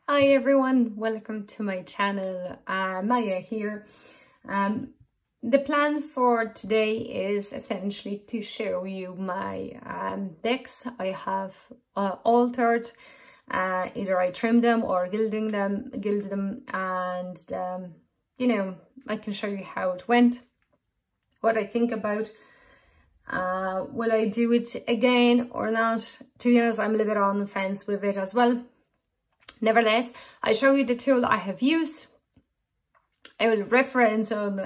Hi everyone, welcome to my channel. Maya here. The plan for today is essentially to show you my decks I have altered. Either I trimmed them or gilded them, and you know, I can show you how it went, what I think about. Will I do it again or not? To be honest, I'm a little bit on the fence with it as well. Nevertheless, I show you the tool I have used. I will reference on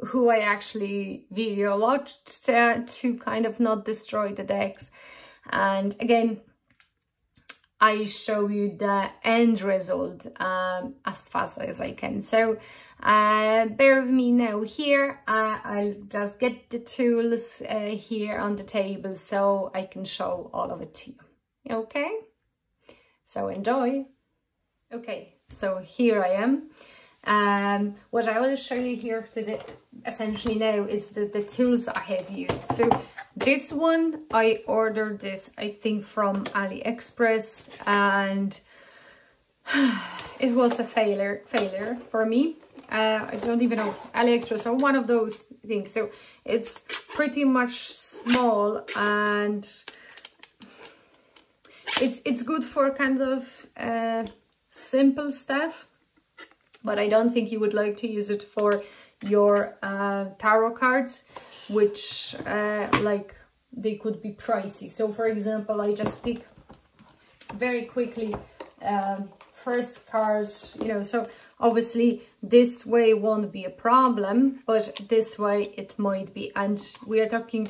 who I actually video watched to kind of not destroy the decks. And again, I show you the end result as fast as I can. So bear with me now here. I'll just get the tools here on the table so I can show all of it to you. Okay? So enjoy. Okay, so here I am. What I will show you here today, essentially now, is the tools I have used. So this one, I ordered this, I think, from AliExpress, and it was a failure for me. I don't even know if AliExpress or one of those things. So it's pretty much small, and it's good for kind of simple stuff, but I don't think you would like to use it for your tarot cards, which like they could be pricey. So for example, I just pick very quickly first cards, you know, so obviously this way won't be a problem, but this way it might be. And we are talking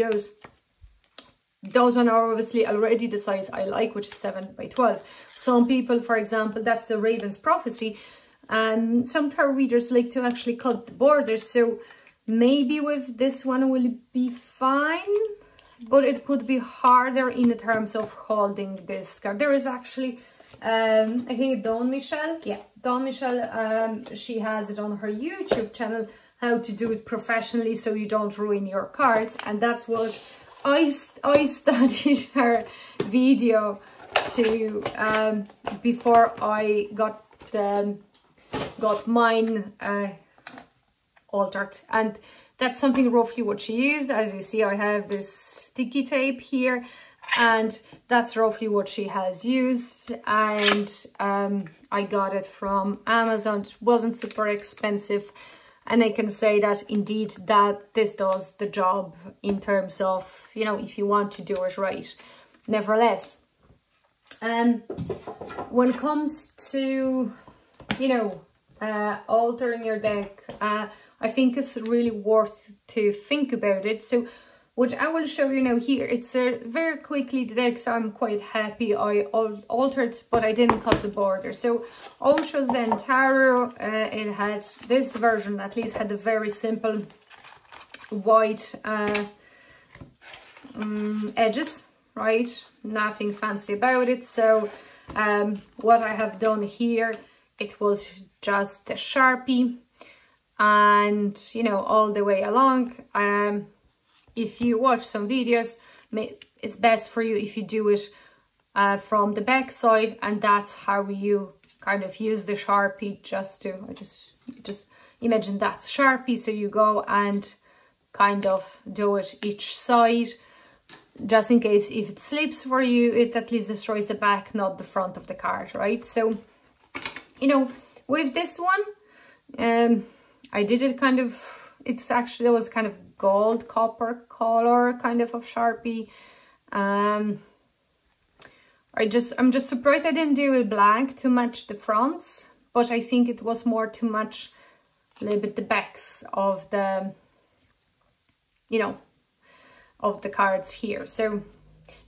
those are obviously already the size I like, which is 7 by 12. Some people, for example, that's the Raven's Prophecy, and some tarot readers like to actually cut the borders. So maybe with this one will be fine, but it could be harder in the terms of holding this card. There is actually, I think Dawn Michelle, yeah, Dawn Michelle, she has it on her YouTube channel, how to do it professionally so you don't ruin your cards, and that's what I studied her video to before I got mine altered, and that's something roughly what she used. As you see, I have this sticky tape here, and that's roughly what she has used, and I got it from Amazon. It wasn't super expensive. And I can say that indeed that this does the job in terms of, you know, if you want to do it right. Nevertheless, when it comes to, you know, altering your deck, I think it's really worth to think about it. So what I will show you now here, it's very quickly the decks I'm quite happy I altered, but I didn't cut the border. So Osho Zen Tarot, it had this version, at least had a very simple white edges, right? Nothing fancy about it. So what I have done here, it was just a Sharpie, and you know, all the way along. If you watch some videos, it's best for you if you do it from the back side, and that's how you kind of use the Sharpie. Just imagine that's Sharpie, so you go and kind of do it each side, just in case if it slips for you, it at least destroys the back, not the front of the card, right? So, you know, with this one, I did it kind of, it was kind of gold copper color kind of Sharpie. I'm just surprised I didn't do it black to match the fronts, but I think it was more to match a little bit the backs of the, you know, of the cards here. So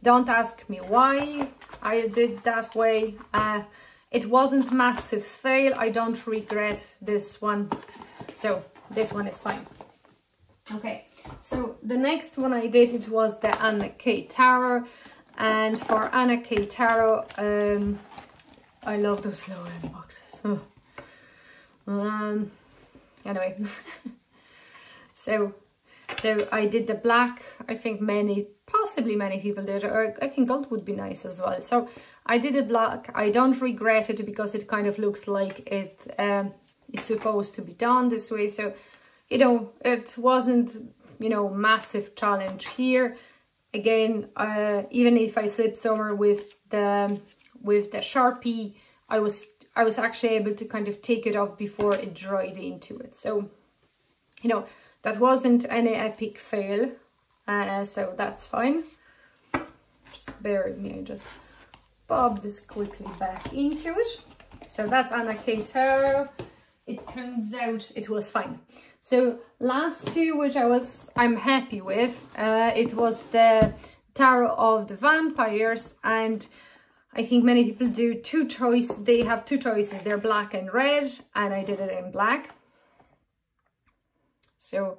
don't ask me why I did that way. It wasn't a massive fail. I don't regret this one, so this one is fine. Okay, so the next one I did, it was the Anna K Tarot, and for Anna K Tarot, I love those low end boxes. Anyway, so I did the black. I think many possibly many people did, or I think gold would be nice as well. So I did it black. I don't regret it because it kind of looks like it's supposed to be done this way. So, you know, it wasn't, you know, massive challenge here. Again, even if I slipped somewhere with the Sharpie, I was actually able to kind of take it off before it dried into it. So, you know, that wasn't any epic fail. So that's fine. Just bear with me, I just bob this quickly back into it. So that's Anna K Tarot. It turns out it was fine. So last two, which I'm happy with, it was the Tarot of the Vampires, and I think many people do two choices. They have two choices. They're black and red, and I did it in black. So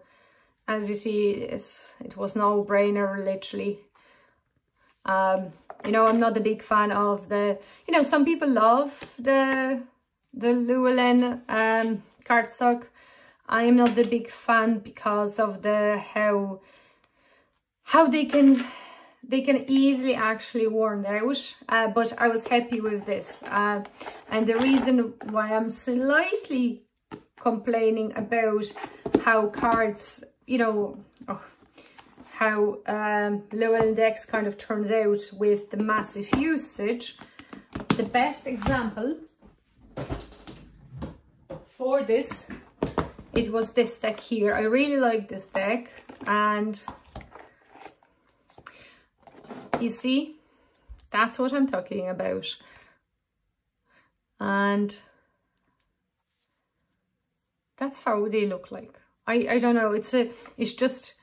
as you see, it was no brainer, literally. You know, I'm not a big fan of the, you know, some people love the Llewellyn cardstock. I am not the big fan because of the how they can easily actually worn out. But I was happy with this. And the reason why I'm slightly complaining about how cards, you know, how Llewellyn decks kind of turns out with the massive usage. The best example for this, it was this deck here. I really like this deck, and you see, that's what I'm talking about. And that's how they look like. I don't know, it's just,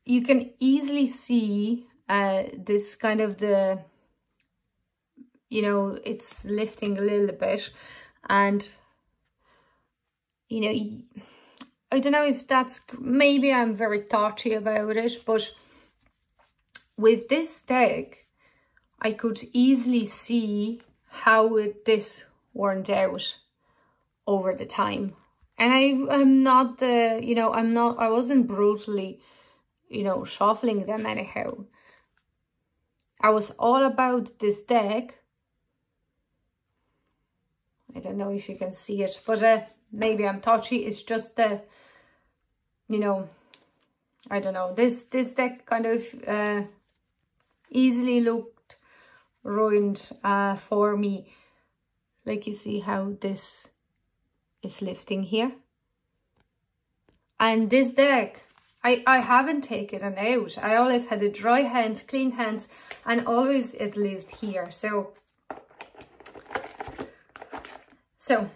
you can easily see this kind of the, you know, it's lifting a little bit, and you know, I don't know if that's, maybe I'm very touchy about it, but with this deck, I could easily see how this worn out over the time. And I'm not the, you know, I wasn't brutally, you know, shuffling them anyhow. I was all about this deck. I don't know if you can see it, but maybe I'm touchy. It's just the, you know, I don't know. This deck kind of easily looked ruined for me. Like, you see how this is lifting here. And this deck, I haven't taken it out. I always had a dry hand, clean hands, and always it lived here. So,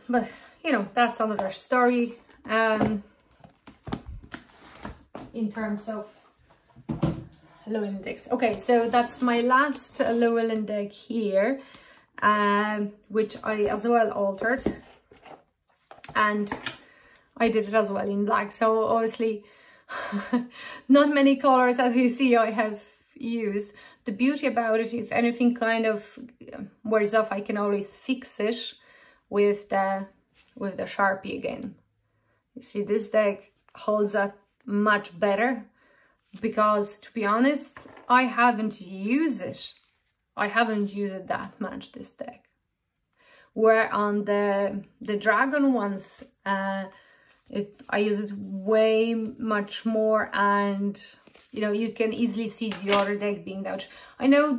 but you know, that's another story. In terms of Llewellyn decks. Okay, so that's my last Llewellyn deck here, which I as well altered, and I did it as well in black. So obviously not many colors, as you see, I have used. The beauty about it, if anything kind of wears off, I can always fix it with the Sharpie again. You see, this deck holds up much better, because to be honest, I haven't used it that much, this deck. Where on the dragon ones, I use it way much more, and you know, you can easily see the other deck being out. I know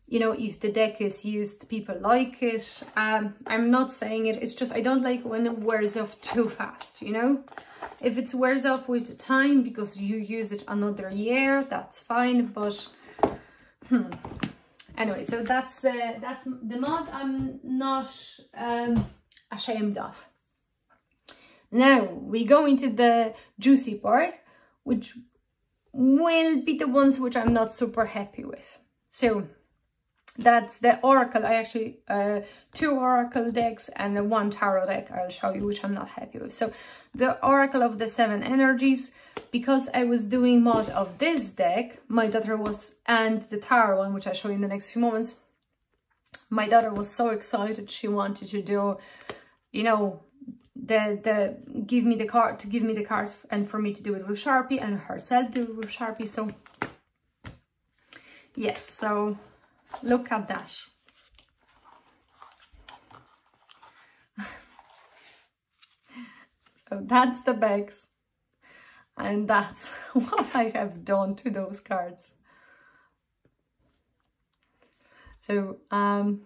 you know, if the deck is used, people like it. I'm not saying it, it's just I don't like when it wears off too fast, you know. If it wears off with the time because you use it another year, that's fine, but anyway, so that's the mod I'm not ashamed of. Now we go into the juicy part, which will be the ones which I'm not super happy with. So that's the Oracle. I actually, 2 Oracle decks and 1 Tarot deck. I'll show you which I'm not happy with. So the Oracle of the 7 Energies, because I was doing mod of this deck, my daughter was, and the Tarot one, which I'll show you in the next few moments, my daughter was so excited. She wanted to do, you know, give me the card, and for me to do it with Sharpie, and herself do it with Sharpie. So yes, so look at that. So that's the bags, and that's what I have done to those cards. So I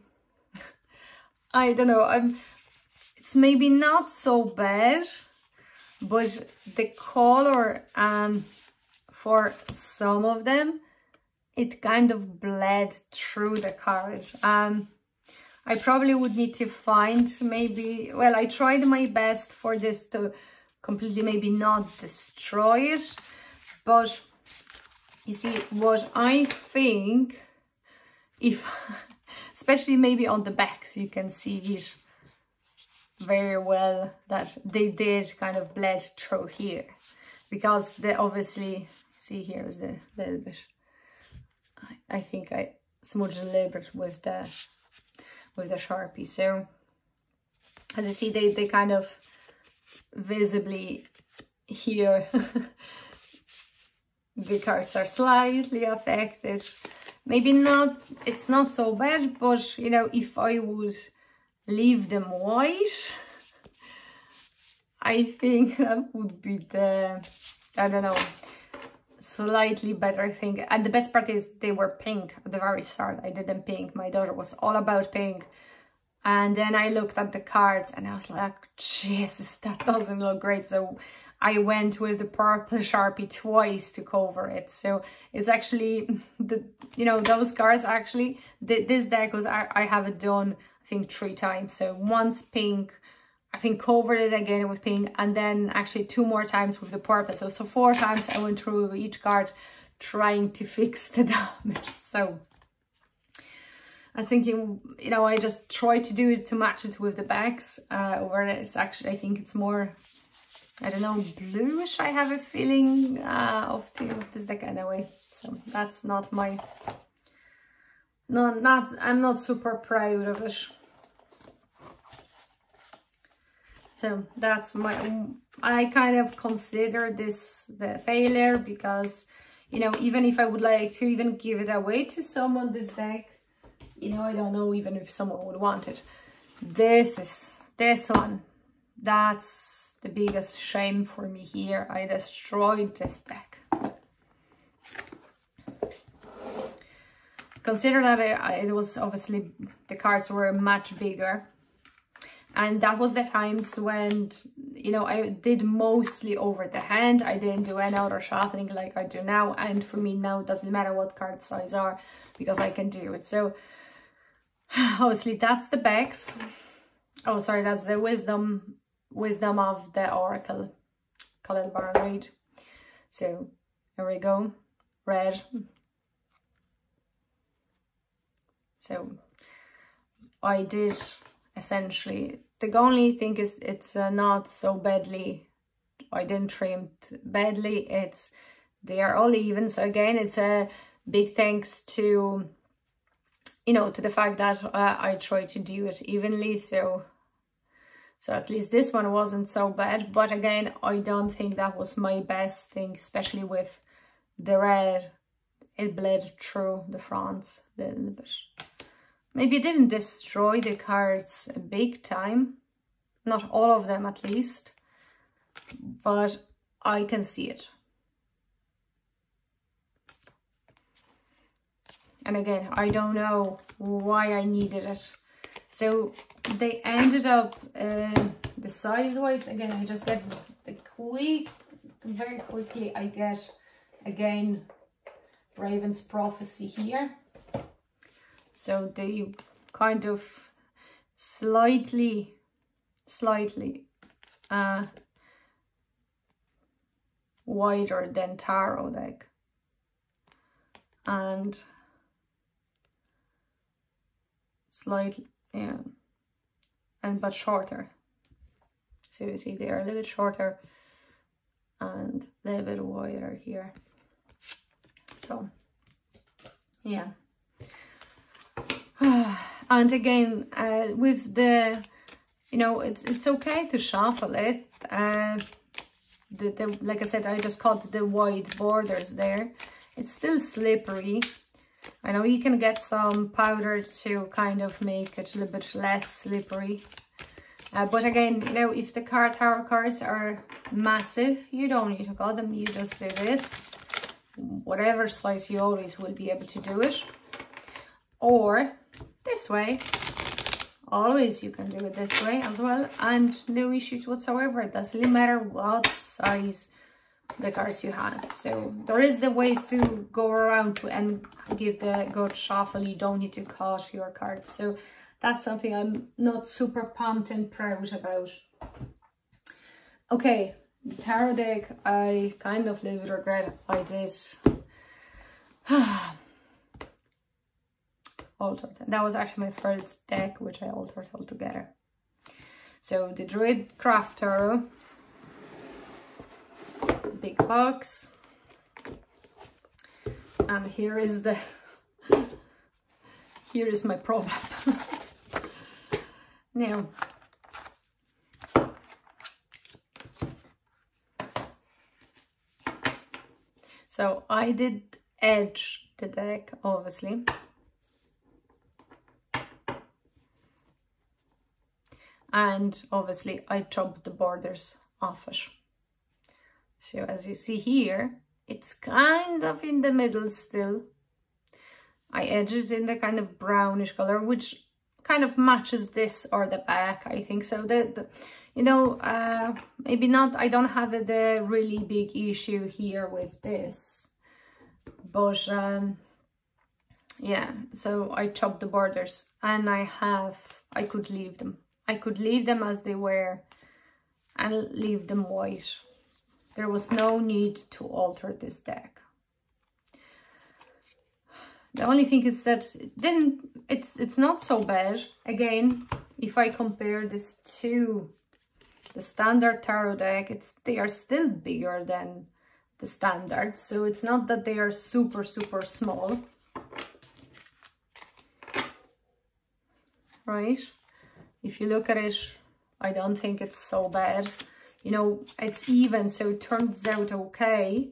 don't know, it's maybe not so bad, but the color for some of them, it kind of bled through the card. I probably would need to find maybe, well, I tried my best for this to completely maybe not destroy it, but you see what I think, if especially maybe on the backs, you can see it very well that they did kind of bled through here, because they obviously, see here is the little bit, I think I smudged a little bit with the Sharpie. So as you see, they kind of visibly here the cards are slightly affected. Maybe not, it's not so bad, but you know, if I would leave them white, I think that would be the, I don't know, slightly better thing. And the best part is they were pink at the very start. I did them pink. My daughter was all about pink. And then I looked at the cards and I was like, Jesus, that doesn't look great. So I went with the purple Sharpie twice to cover it. So it's actually, you know, those cards actually, this deck was, I have it done, I think 3 times. So once pink, I think covered it again with pink, and then actually 2 more times with the purple. So 4 times I went through each card trying to fix the damage. So I was thinking, you know, I just try to do it to match it with the backs, where it's actually, I think it's more, I don't know, bluish, I have a feeling of this deck anyway. So that's not my, I'm not super proud of it. So that's my, I kind of consider this the failure, because, you know, even if I would like to even give it away to someone, this deck, you know, I don't know even if someone would want it. This one, that's the biggest shame for me here. I destroyed this deck. Consider that it was obviously, the cards were much bigger. And that was the times when, you know, I did mostly over the hand. I didn't do any other shuffling like I do now. And for me now, it doesn't matter what card size are, because I can do it. So obviously that's the backs. Oh, sorry, that's the wisdom of the Oracle, Colin Baron Reid. So here we go, red. So I did essentially, the only thing is it's not so badly, I didn't trim badly, it's, they are all even. So again, it's a big thanks to, you know, to the fact that I tried to do it evenly. So at least this one wasn't so bad. But again, I don't think that was my best thing, especially with the red. It bled through the fronts a little bit. Maybe it didn't destroy the cards a big time. Not all of them at least. But I can see it. And again, I don't know why I needed it. So they ended up, the size-wise, again, I just get this, very quickly, I get, again, Raven's Prophecy here. So they kind of slightly wider than Tarot deck. And slightly, yeah, but shorter. So you see they are a little bit shorter and a little bit wider here. So yeah. And again, with the, you know, it's okay to shuffle it. Like I said, I just cut the white borders there. It's still slippery. I know you can get some powder to kind of make it a little bit less slippery. But again, you know, if the tarot cards are massive, you don't need to cut them. You just do this. Whatever size, you always will be able to do it. Or this way. Always you can do it this way as well. And no issues whatsoever. It doesn't matter what size the cards you have. So there is the ways to go around and give the good shuffle. You don't need to cut your cards. So that's something I'm not super pumped and proud about. Okay, the tarot deck, I kind of live with regret. I did altered. That was actually my first deck, which I altered altogether. So the Druid Craft Tarot, big box, and here is my problem. Now, so I did edge the deck, obviously. And obviously I chopped the borders off it. So as you see here, it's kind of in the middle still. I edged it in the kind of brownish color, which kind of matches this or the back, I think. So you know, maybe not, I don't have the really big issue here with this, but yeah, so I chopped the borders, and I could leave them. I could leave them as they were and leave them white. There was no need to alter this deck. The only thing is that it's not so bad. Again, if I compare this to the standard tarot deck, they are still bigger than the standard. So it's not that they are super, super small. Right? If you look at it, I don't think it's so bad. You know, it's even, so it turns out okay.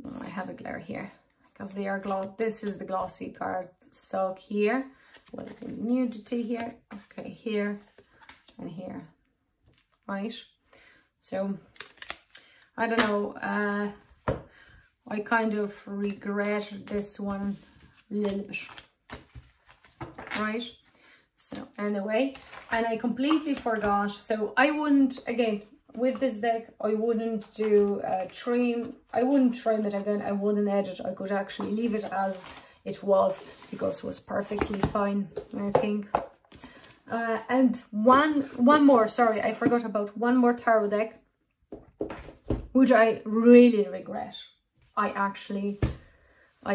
Oh, I have a glare here because they are gloss. This is the glossy card stock here. What is the nudity here? Okay, here and here. Right? So, I don't know. I kind of regret this one a little bit. Right? So anyway, and I completely forgot. So I wouldn't, again, with this deck, I wouldn't do trim. I wouldn't trim it again. I wouldn't edit. I could actually leave it as it was because it was perfectly fine, I think. And one more, sorry, I forgot about one more tarot deck, which I really regret. I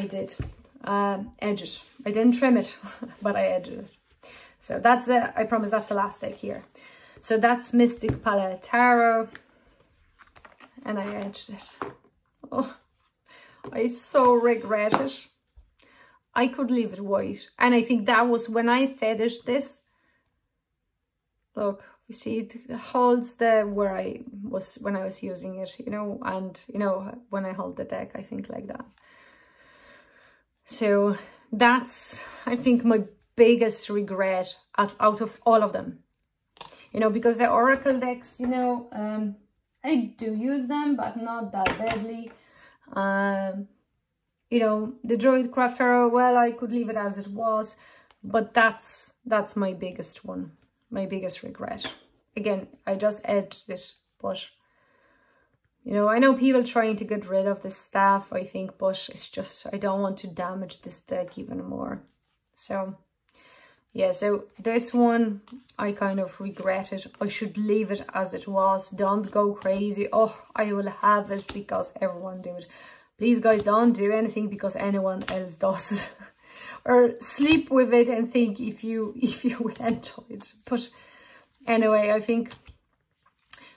did edge it. I didn't trim it, but I edged it. So that's I promise that's the last deck here. So that's Mystic Palette Tarot. And I edged it. Oh, I so regret it. I could leave it white. And I think that was when I finished this. Look, you see it holds where I was when I was using it, you know, and you know, when I hold the deck, I think like that. So that's, I think, my biggest regret out of all of them, you know, because the oracle decks, you know, I do use them, but not that badly. You know, the Druid Craft Tarot, well, I could leave it as it was, but that's my biggest one, my biggest regret. Again, I just edged it, but you know, I know people trying to get rid of this stuff, I think, but it's just, I don't want to damage this deck even more. So yeah, so this one, I kind of regret it. I should leave it as it was. Don't go crazy. Oh, I will have it because everyone do it. Please, guys, don't do anything because anyone else does. Or sleep with it and think if you will enjoy it. But anyway, I think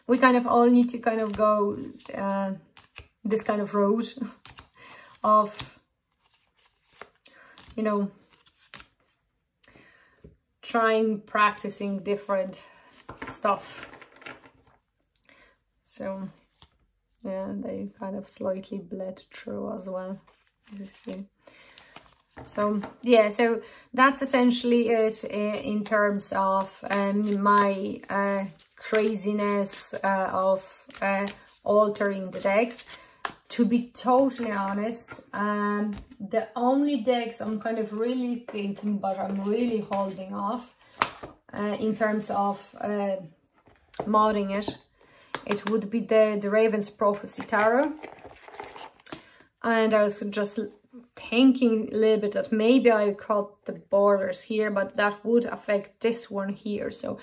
we kind of all need to kind of go this kind of road of, you know, practicing different stuff. So yeah, they kind of slightly bled through as well, you see. So yeah, so that's essentially it in terms of my craziness of altering the decks. To be totally honest, the only decks I'm kind of really thinking, but I'm really holding off in terms of modding it would be the Raven's Prophecy Tarot. And I was just thinking a little bit that maybe I cut the borders here, but that would affect this one here. So,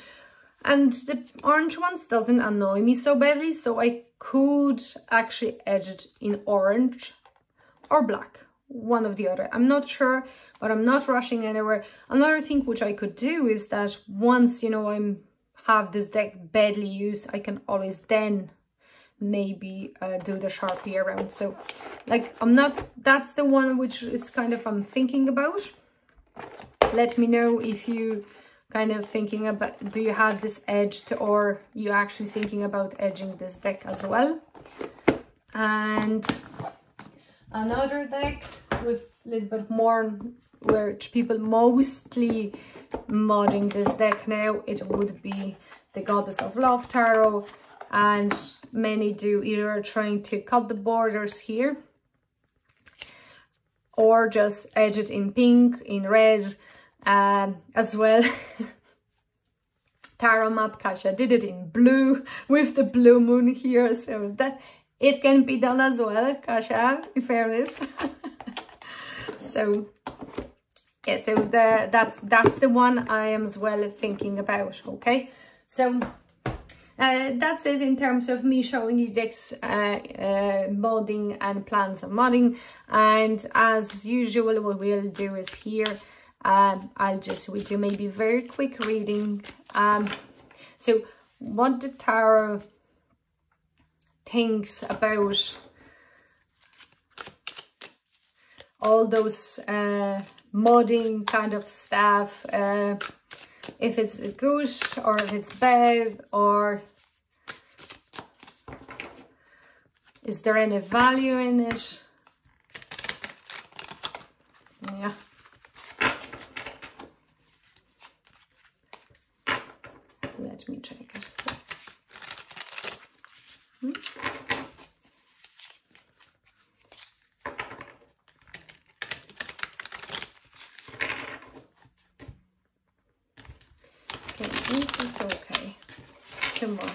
and the orange ones doesn't annoy me so badly, so I could actually edge it in orange or black, one of the other. I'm not sure, but I'm not rushing anywhere. Another thing which I could do is that once, you know, have this deck badly used, I can always then maybe do the Sharpie around. So like, that's the one which is kind of I'm thinking about. Let me know if you kind of thinking about, do you have this edged, or you actually thinking about edging this deck as well. And another deck with a little bit more, which people mostly modding this deck now, it would be the Goddess of Love Tarot. And many do either trying to cut the borders here, or just edge it in pink, in red as well. Tarot map, Kasia did it in blue with the blue moon here, so that it can be done as well, Kasia, in fairness. So yeah, so that's the one I am as well thinking about. Okay, so that's it in terms of me showing you decks modding and plans of modding. And as usual, what we'll do is here I'll just do maybe very quick reading. So what the tarot thinks about all those modding kind of stuff, if it's good or if it's bad, or is there any value in it? Yeah. Let me check it. Okay, this is okay. Come on.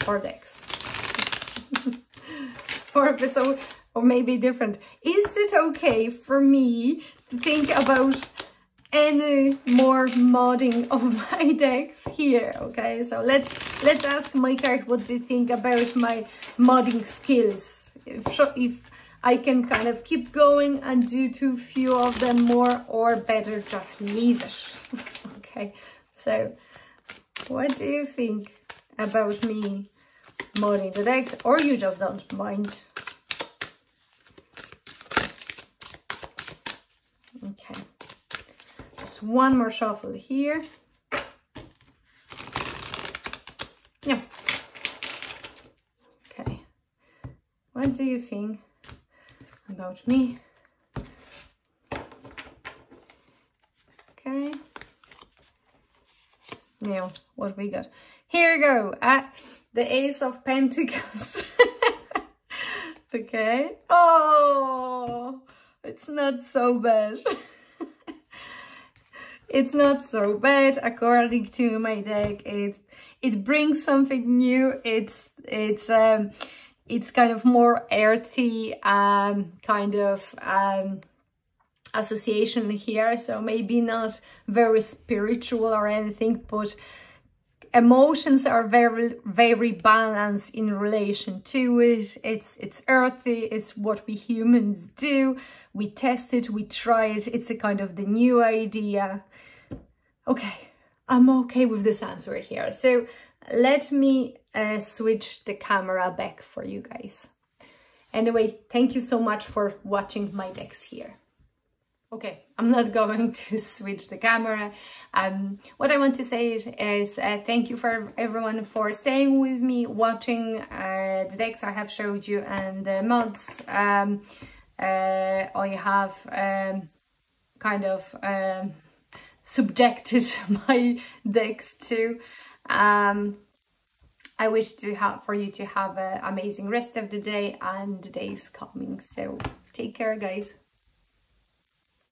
Or decks. Or if it's or maybe different. Is it okay for me to think about any more modding of my decks here? Okay, so let's ask my card what they think about my modding skills. If I can kind of keep going and do too few of them more, or better just leave it. Okay, so what do you think about me modding the decks, or you just don't mind? Okay, just one more shuffle here. Yeah. Okay, what do you think about me? Okay. Now, what we got? Here we go. The Ace of Pentacles. Okay. Oh, it's not so bad. It's not so bad according to my deck. It brings something new. It's kind of more earthy kind of association here, so maybe not very spiritual or anything, but emotions are very, very balanced in relation to it. It's earthy. It's what we humans do. We test it, we try it. It's a kind of the new idea. Okay, I'm okay with this answer here. So let me switch the camera back for you guys. Anyway, thank you so much for watching my decks here. Okay, I'm not going to switch the camera. What I want to say is thank you for everyone for staying with me, watching the decks I have showed you and the mods. I have kind of subjected my decks to. I wish for you to have an amazing rest of the day and the days coming. So take care, guys.